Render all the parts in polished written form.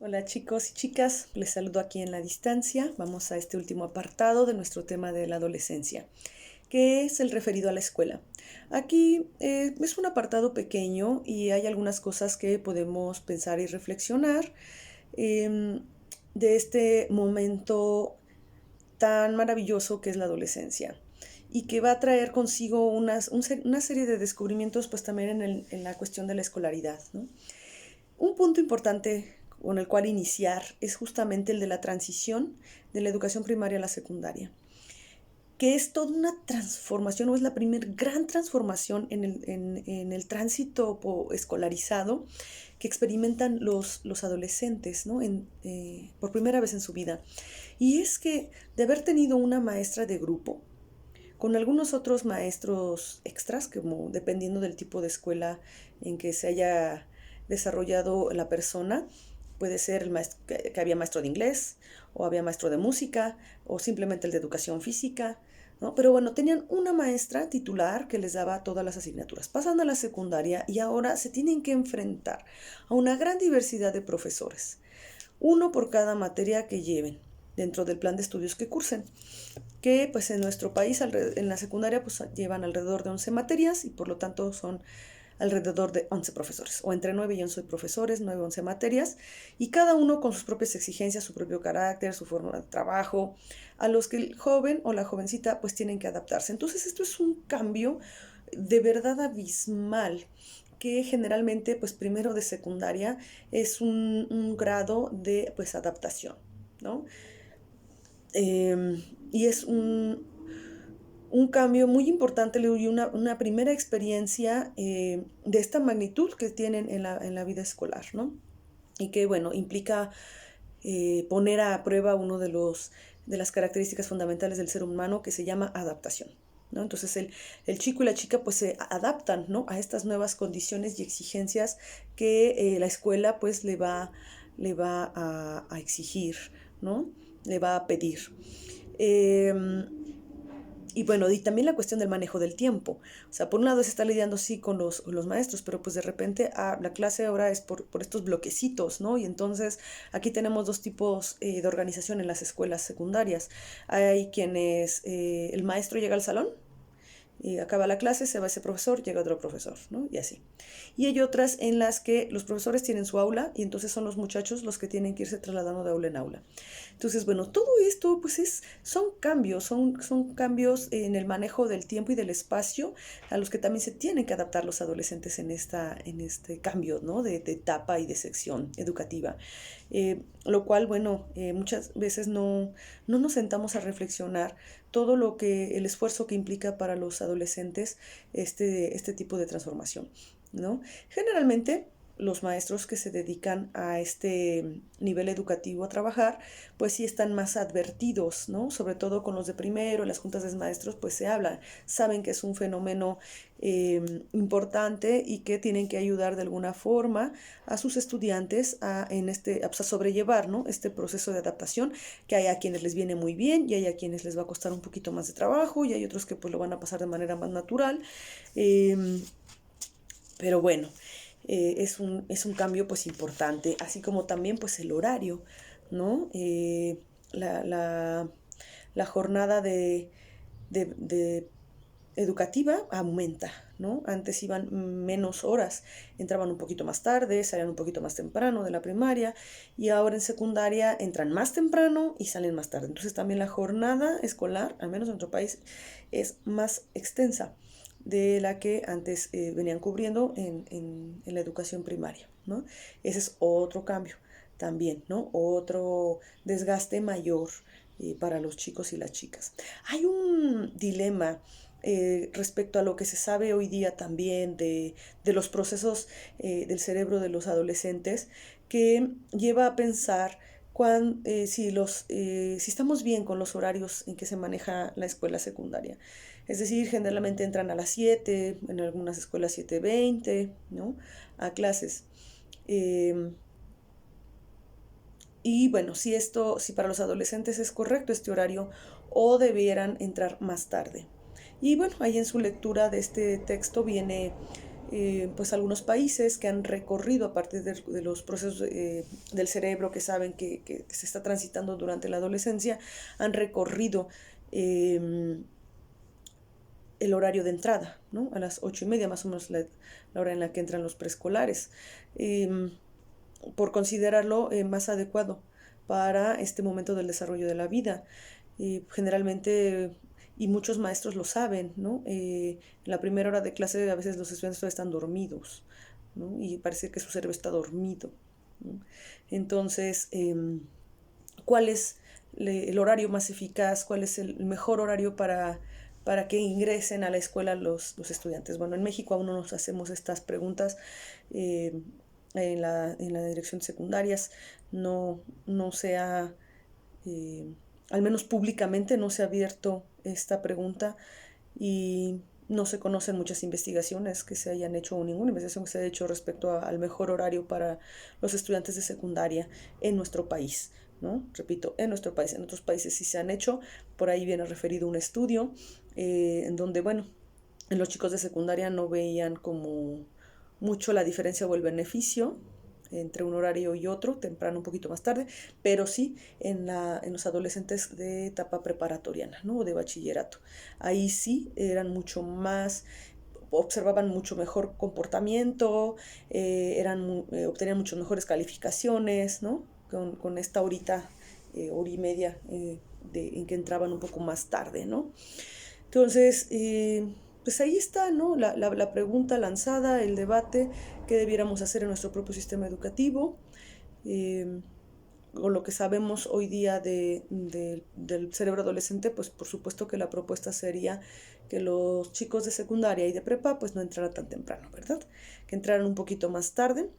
Hola chicos y chicas, les saludo aquí en la distancia. Vamos a este último apartado de nuestro tema de la adolescencia, que es el referido a la escuela. Aquí es un apartado pequeño y hay algunas cosas que podemos pensar y reflexionar em, de este momento tan maravilloso que es la adolescencia y que va a traer consigo una serie de descubrimientos pues también en la cuestión de la escolaridad, ¿no? Un punto importante con el cual iniciar es justamente el de la transición de la educación primaria a la secundaria, que es toda una transformación o es la primer gran transformación en el tránsito escolarizado que experimentan los adolescentes, ¿no? Por primera vez en su vida. Y es que de haber tenido una maestra de grupo, con algunos otros maestros extras, como dependiendo del tipo de escuela en que se haya desarrollado la persona, puede ser que había maestro de inglés, o había maestro de música, o simplemente el de educación física, ¿no? Pero bueno, tenían una maestra titular que les daba todas las asignaturas. Pasan a la secundaria y ahora se tienen que enfrentar a una gran diversidad de profesores, uno por cada materia que lleven dentro del plan de estudios que cursen, que pues en nuestro país en la secundaria pues llevan alrededor de 11 materias y por lo tanto son alrededor de 11 profesores, o entre 9 y 11 profesores, 9 11 materias, y cada uno con sus propias exigencias, su propio carácter, su forma de trabajo, a los que el joven o la jovencita pues tienen que adaptarse. Entonces esto es un cambio de verdad abismal que generalmente pues primero de secundaria es un grado de pues adaptación, ¿no? Y es un cambio muy importante y una primera experiencia de esta magnitud que tienen en la vida escolar, ¿no? Y que, bueno, implica poner a prueba uno de las características fundamentales del ser humano que se llama adaptación, ¿no? Entonces el chico y la chica pues se adaptan, ¿no? A estas nuevas condiciones y exigencias que la escuela pues le va a exigir, ¿no? Le va a pedir. Eh, y bueno, y también la cuestión del manejo del tiempo. O sea, por un lado se está lidiando sí con los maestros, pero pues de repente la clase ahora es por estos bloquecitos, ¿no? Y entonces aquí tenemos dos tipos de organización en las escuelas secundarias. Hay quienes el maestro llega al salón y acaba la clase, se va ese profesor, llega otro profesor, ¿no? Y así. Y hay otras en las que los profesores tienen su aula y entonces son los muchachos los que tienen que irse trasladando de aula en aula. Entonces, bueno, todo esto pues son cambios en el manejo del tiempo y del espacio a los que también se tienen que adaptar los adolescentes en este cambio, ¿no? De etapa y de sección educativa. Lo cual, bueno, muchas veces no nos sentamos a reflexionar todo el esfuerzo que implica para los adolescentes este tipo de transformación, ¿no? Generalmente los maestros que se dedican a este nivel educativo a trabajar, pues sí están más advertidos, ¿no? Sobre todo con los de primero, en las juntas de maestros, pues se hablan, saben que es un fenómeno importante y que tienen que ayudar de alguna forma a sus estudiantes a sobrellevar, ¿no? Este proceso de adaptación, que hay a quienes les viene muy bien y hay a quienes les va a costar un poquito más de trabajo y hay otros que pues lo van a pasar de manera más natural. Eh, pero bueno, es un cambio pues importante, así como también pues el horario, ¿no? La, la, la jornada de educativa aumenta, ¿no? Antes iban menos horas, entraban un poquito más tarde, salían un poquito más temprano de la primaria y ahora en secundaria entran más temprano y salen más tarde. Entonces también la jornada escolar, al menos en nuestro país, es más extensa de la que antes venían cubriendo en la educación primaria, ¿no? Ese es otro cambio también, ¿no? Otro desgaste mayor para los chicos y las chicas. Hay un dilema respecto a lo que se sabe hoy día también de los procesos cerebro de los adolescentes que lleva a pensar si estamos bien con los horarios en que se maneja la escuela secundaria. Es decir, generalmente entran a las 7, en algunas escuelas 7:20, ¿no? A clases. Eh, y bueno, si para los adolescentes es correcto este horario o debieran entrar más tarde. Y bueno, ahí en su lectura de este texto viene pues algunos países que han recorrido a partir de los procesos del cerebro que saben que se está transitando durante la adolescencia, han recorrido el horario de entrada, ¿no? A las 8:30 más o menos la hora en la que entran los preescolares, por considerarlo más adecuado para este momento del desarrollo de la vida. Generalmente, y muchos maestros lo saben, ¿no? En la primera hora de clase a veces los estudiantes todavía están dormidos, ¿no? Y parece que su cerebro está dormido, ¿no? Entonces, ¿cuál es el horario más eficaz? ¿Cuál es el mejor horario para que ingresen a la escuela los estudiantes? Bueno, en México aún no nos hacemos estas preguntas. En la dirección de secundarias no se ha, eh, al menos públicamente, no se ha abierto esta pregunta y no se conocen muchas investigaciones que se hayan hecho o ninguna investigación que se haya hecho respecto al mejor horario para los estudiantes de secundaria en nuestro país, ¿no? Repito, en nuestro país. En otros países sí se han hecho. Por ahí viene referido un estudio en donde, bueno, en los chicos de secundaria no veían como mucho la diferencia o el beneficio entre un horario y otro, temprano un poquito más tarde, pero sí en los adolescentes de etapa preparatoriana, ¿no? O de bachillerato. Ahí sí eran mucho más, observaban mucho mejor comportamiento, obtenían muchas mejores calificaciones, ¿no? Con esta horita, hora y media en que entraban un poco más tarde, ¿no? Entonces, pues ahí está, ¿no? La pregunta lanzada, el debate, qué debiéramos hacer en nuestro propio sistema educativo, eh, o lo que sabemos hoy día del cerebro adolescente, pues por supuesto que la propuesta sería que los chicos de secundaria y de prepa pues no entraran tan temprano, ¿verdad? Que entraran un poquito más tarde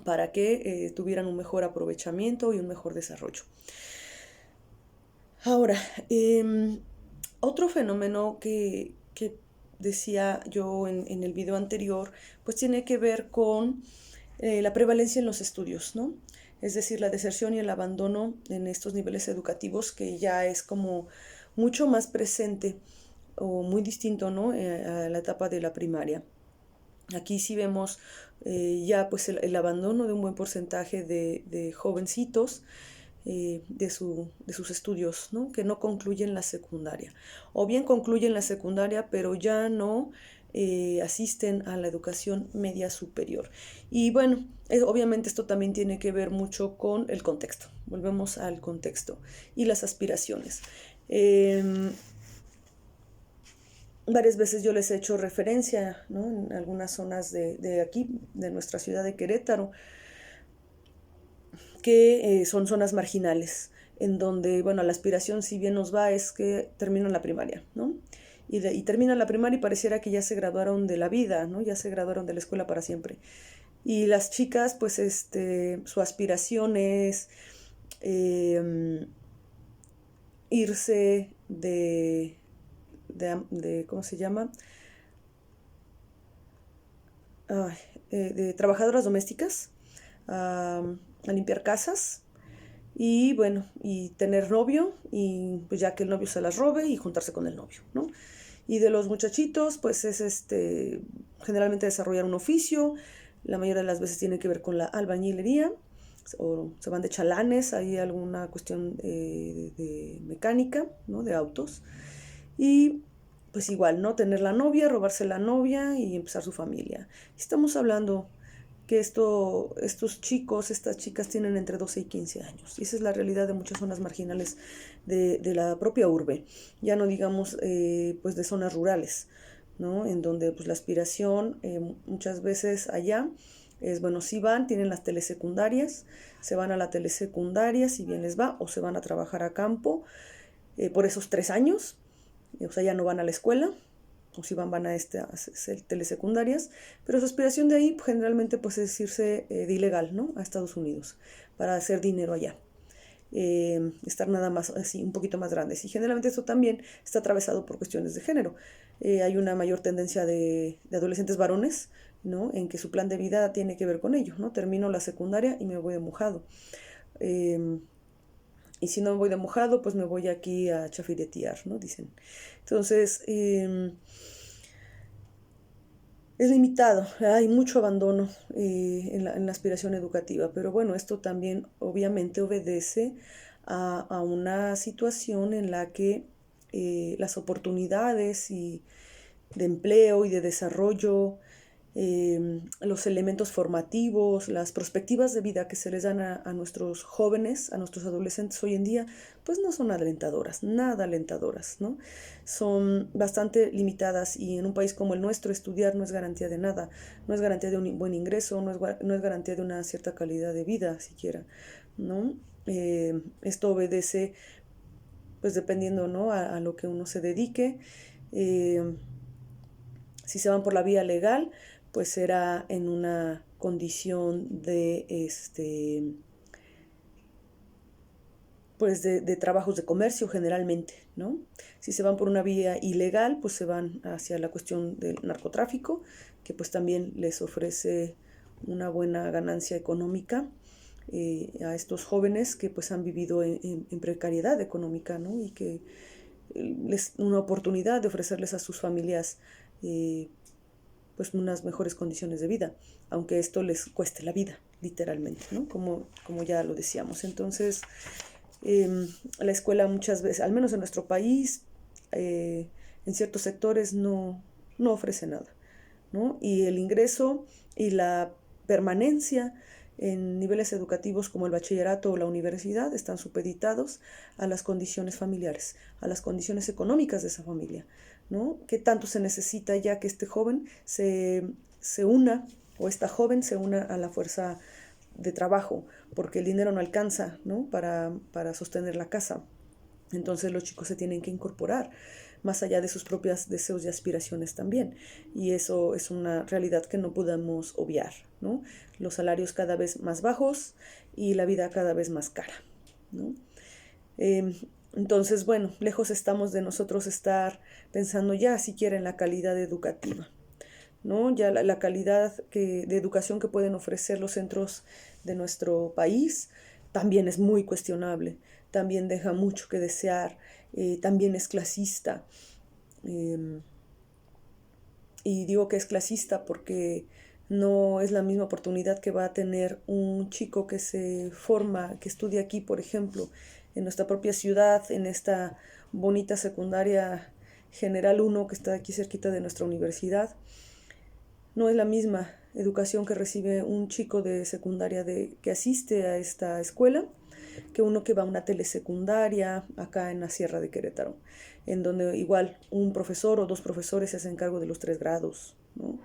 para que tuvieran un mejor aprovechamiento y un mejor desarrollo. Ahora, otro fenómeno que decía yo en el video anterior, pues tiene que ver con la prevalencia en los estudios, ¿no? Es decir, la deserción y el abandono en estos niveles educativos que ya es como mucho más presente o muy distinto, ¿no? A la etapa de la primaria. Aquí sí vemos ya pues el abandono de un buen porcentaje de jovencitos de sus estudios, ¿no? Que no concluyen la secundaria. O bien concluyen la secundaria, pero ya no asisten a la educación media superior. Y bueno, obviamente esto también tiene que ver mucho con el contexto. Volvemos al contexto y las aspiraciones. Varias veces yo les he hecho referencia, ¿no? En algunas zonas de aquí, de nuestra ciudad de Querétaro, que son zonas marginales, en donde, bueno, la aspiración, si bien nos va, es que terminan la primaria, ¿no? Y terminan la primaria y pareciera que ya se graduaron de la vida, ¿no? Ya se graduaron de la escuela para siempre. Y las chicas, pues, su aspiración es irse ¿cómo se llama? Ay, de trabajadoras domésticas a limpiar casas y bueno, y tener novio y pues ya que el novio se las robe y juntarse con el novio, ¿no? Y de los muchachitos, pues es generalmente desarrollar un oficio, la mayoría de las veces tiene que ver con la albañilería, o se van de chalanes, hay alguna cuestión de mecánica, ¿no? De autos. Y pues igual, ¿no? Tener la novia, robarse la novia y empezar su familia. Estamos hablando que estos chicos, estas chicas tienen entre 12 y 15 años. Y esa es la realidad de muchas zonas marginales de la propia urbe. Ya no digamos, pues de zonas rurales, ¿no? En donde pues la aspiración muchas veces allá es, bueno, si van, tienen las telesecundarias, se van a la telesecundaria, si bien les va, o se van a trabajar a campo por esos 3 años, o sea, ya no van a la escuela, o si van a hacer telesecundarias, pero su aspiración de ahí pues, generalmente pues es irse de ilegal, ¿no? A Estados Unidos para hacer dinero allá. Estar nada más así, un poquito más grandes. Y generalmente esto también está atravesado por cuestiones de género. Hay una mayor tendencia de adolescentes varones, ¿no? En que su plan de vida tiene que ver con ello, ¿no? Termino la secundaria y me voy de mojado. Y si no me voy de mojado, pues me voy aquí a chafiretear, ¿no? Dicen. Entonces, es limitado, hay mucho abandono en la aspiración educativa, pero bueno, esto también obviamente obedece a una situación en la que las oportunidades de empleo y de desarrollo, los elementos formativos, las perspectivas de vida que se les dan a nuestros jóvenes, a nuestros adolescentes hoy en día, pues no son alentadoras, nada alentadoras, ¿no? Son bastante limitadas y en un país como el nuestro estudiar no es garantía de nada, no es garantía de un buen ingreso, no es garantía de una cierta calidad de vida siquiera, ¿no? Esto obedece, pues dependiendo, ¿no? A lo que uno se dedique. Eh, si se van por la vía legal, pues será en una condición pues de trabajos de comercio generalmente, ¿no? Si se van por una vía ilegal, pues se van hacia la cuestión del narcotráfico, que pues también les ofrece una buena ganancia económica a estos jóvenes que pues han vivido en precariedad económica, ¿no? Y que les una oportunidad de ofrecerles a sus familias pues unas mejores condiciones de vida, aunque esto les cueste la vida, literalmente, ¿no? Como ya lo decíamos. Entonces, la escuela muchas veces, al menos en nuestro país, en ciertos sectores no ofrece nada, ¿no? Y el ingreso y la permanencia en niveles educativos como el bachillerato o la universidad están supeditados a las condiciones familiares, a las condiciones económicas de esa familia, ¿no? ¿Qué tanto se necesita ya que este joven se una o esta joven se una a la fuerza de trabajo? Porque el dinero no alcanza, ¿no? Para sostener la casa. Entonces los chicos se tienen que incorporar más allá de sus propios deseos y aspiraciones también. Y eso es una realidad que no podemos obviar, ¿no? Los salarios cada vez más bajos y la vida cada vez más cara, ¿no? Eh, entonces, bueno, lejos estamos de nosotros estar pensando ya siquiera en la calidad educativa, ¿no? Ya la calidad de educación que pueden ofrecer los centros de nuestro país también es muy cuestionable, también deja mucho que desear, también es clasista. Eh, y digo que es clasista porque no es la misma oportunidad que va a tener un chico que se forma, que estudia aquí, por ejemplo, en nuestra propia ciudad, en esta bonita secundaria General 1 que está aquí cerquita de nuestra universidad. No es la misma educación que recibe un chico de secundaria que asiste a esta escuela que uno que va a una telesecundaria acá en la Sierra de Querétaro, en donde igual un profesor o dos profesores se hacen cargo de los 3 grados, ¿no?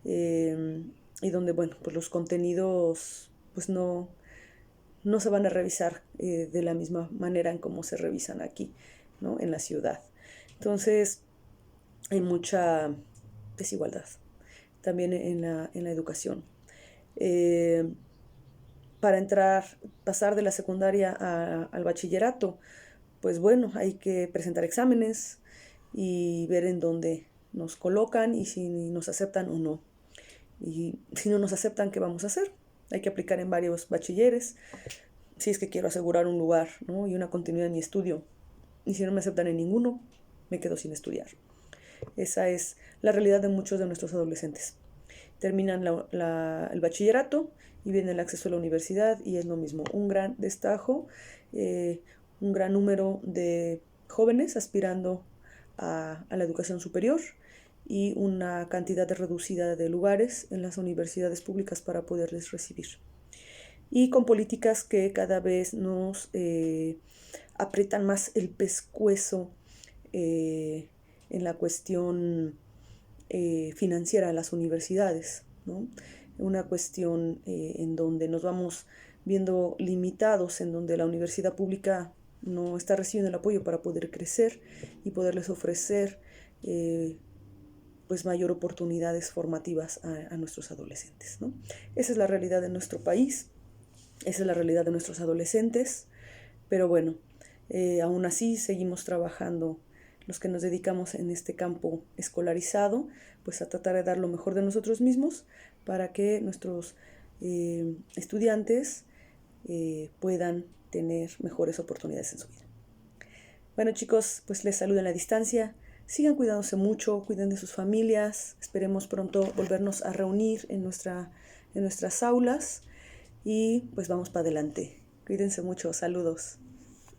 Y donde, bueno, pues los contenidos pues no se van a revisar de la misma manera en cómo se revisan aquí, ¿no? En la ciudad. Entonces, hay mucha desigualdad también en la educación. Eh, para entrar, pasar de la secundaria al bachillerato, pues bueno, hay que presentar exámenes y ver en dónde nos colocan y si nos aceptan o no. Y si no nos aceptan, ¿qué vamos a hacer? Hay que aplicar en varios bachilleres, si es que quiero asegurar un lugar, ¿no? Y una continuidad en mi estudio. Y si no me aceptan en ninguno, me quedo sin estudiar. Esa es la realidad de muchos de nuestros adolescentes. Terminan el bachillerato y viene el acceso a la universidad y es lo mismo, un gran destajo, un gran número de jóvenes aspirando a la educación superior y una cantidad reducida de lugares en las universidades públicas para poderles recibir. Y con políticas que cada vez nos aprietan más el pescuezo en la cuestión financiera de las universidades, ¿no? Una cuestión en donde nos vamos viendo limitados, en donde la universidad pública no está recibiendo el apoyo para poder crecer y poderles ofrecer pues mayor oportunidades formativas a nuestros adolescentes, ¿no? Esa es la realidad de nuestro país, esa es la realidad de nuestros adolescentes, pero bueno, aún así seguimos trabajando los que nos dedicamos en este campo escolarizado, pues a tratar de dar lo mejor de nosotros mismos para que nuestros estudiantes puedan tener mejores oportunidades en su vida. Bueno chicos, pues les saludo en la distancia, sigan cuidándose mucho, cuiden de sus familias, esperemos pronto volvernos a reunir en nuestras aulas y pues vamos para adelante. Cuídense mucho, saludos.